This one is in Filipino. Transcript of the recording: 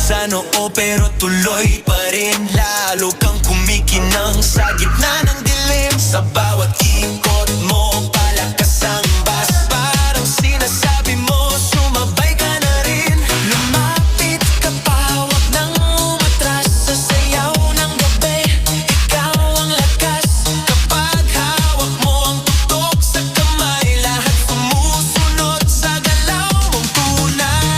sa noo pero tuloy pa rin. Lalo kang kumikinang sa gitna ng dilim. Sa bawat ikot mo palakas ang bas. Parang sinasabi mo sumabay ka na rin. Lumapit ka pa, wag nang umatras. Sa sayaw ng gabi, ikaw ang lakas. Kapag hawak mo ang tutok sa kamay, lahat sumusunod sa galaw mong tunay.